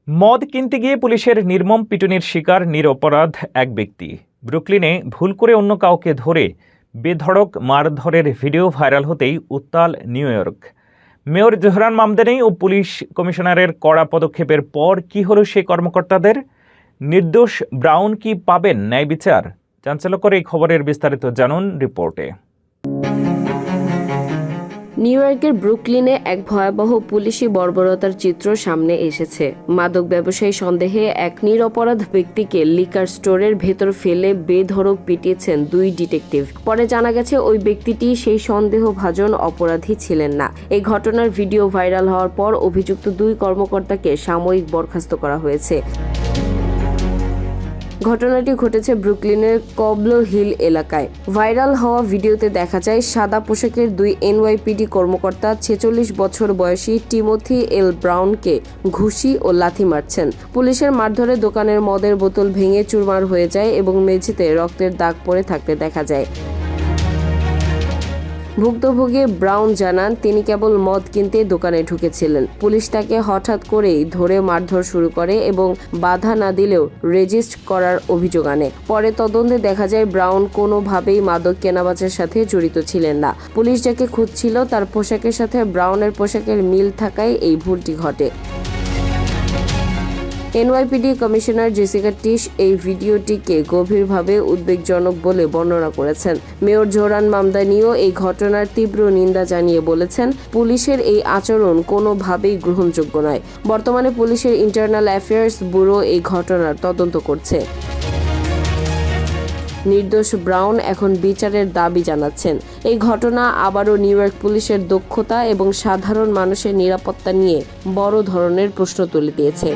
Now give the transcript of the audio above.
মদ কিনতে গিয়ে পুলিশের নির্মম পিটুনির শিকার নিরপরাধ এক ব্যক্তি। ব্রুকলিনে ভুল করে অন্য কাউকে ধরে বেধড়ক মারধরের ভিডিও ভাইরাল হতেই উত্তাল New York. Mayor Zohran Mamdani ও পুলিশ কমিশনারের কড়া পদক্ষেপের পর কি হলো সেই কর্মকর্তাদের? নির্দোষ ব্রাউন কি পাবেন ন্যায় বিচার? চাঞ্চল্যকর এই খবরের বিস্তারিত জানুন রিপোর্টে। নিউ ইয়র্কের ব্রুকলিনে এক ভয়াবহ পুলিশি বর্বরতার চিত্র সামনে এসেছে। মাদক ব্যবসায়ী সন্দেহে এক নিরপরাধ ব্যক্তিকে লিকার স্টোরের ভেতর ফেলে বেধড়ক পিটিয়েছেন দুই ডিটেকটিভ। পরে জানা গেছে ওই ব্যক্তিটি সেই সন্দেহভাজন অপরাধী ছিলেন না। এই ঘটনার ভিডিও ভাইরাল হওয়ার পর অভিযুক্ত দুই কর্মকর্তাকে সাময়িক বরখাস্ত করা হয়েছে। ঘটনাটি ঘটেছে ব্রুকলিনের কবলো হিল এলাকায়। ভাইরাল হওয়া ভিডিওতে দেখা যায় সাদা পোশাকের দুই এনওয়াইপিডি কর্মকর্তা 46 বছর বয়সী টিমোথি এল ব্রাউনকে ঘুষি ও লাথি মারছেন। পুলিশের মারধরে দোকানের মদের বোতল ভেঙে চুরমার হয়ে যায় এবং মেঝেতে রক্তের দাগ পড়ে থাকতে দেখা যায়। ভুক্তভোগী ব্রাউন জানান তিনি কেবল মদ কিনতে দোকানে ঢুকেছিলেন। পুলিশ তাকে হঠাৎ করেই ধরে মারধর শুরু করে এবং বাধা না দিলেও রেজিস্ট করার অভিযোগ আনে। পরে তদন্তে দেখা যায় ব্রাউন কোনোভাবেই মাদক কেনাবেচার সাথে জড়িত ছিলেন না। পুলিশ যাকে খুঁজছিল তার পোশাকের সাথে ব্রাউনের পোশাকের মিল থাকায় এই ভুলটি ঘটে। এনওয়াইপিডি কমিশনার জেসিকা টিশ এই ভিডিওটিকে গভীরভাবে উদ্বেগজনক বলে বর্ণনা করেছেন। মেয়র জোহরান মামদানিও এই ঘটনার তীব্র নিন্দা জানিয়ে বলেছেন, পুলিশের এই আচরণ কোনোভাবেই গ্রহণযোগ্য নয়। বর্তমানে পুলিশের ইন্টারনাল অ্যাফেয়ার্স ব্যুরো এই ঘটনার তদন্ত করছে। নির্দোষ ব্রাউন এখন বিচারের দাবি জানাচ্ছেন। এই ঘটনা আবারও নিউ ইয়র্ক পুলিশের দক্ষতা এবং সাধারণ মানুষের নিরাপত্তা নিয়ে বড় ধরনের প্রশ্ন তুলে দিয়েছে।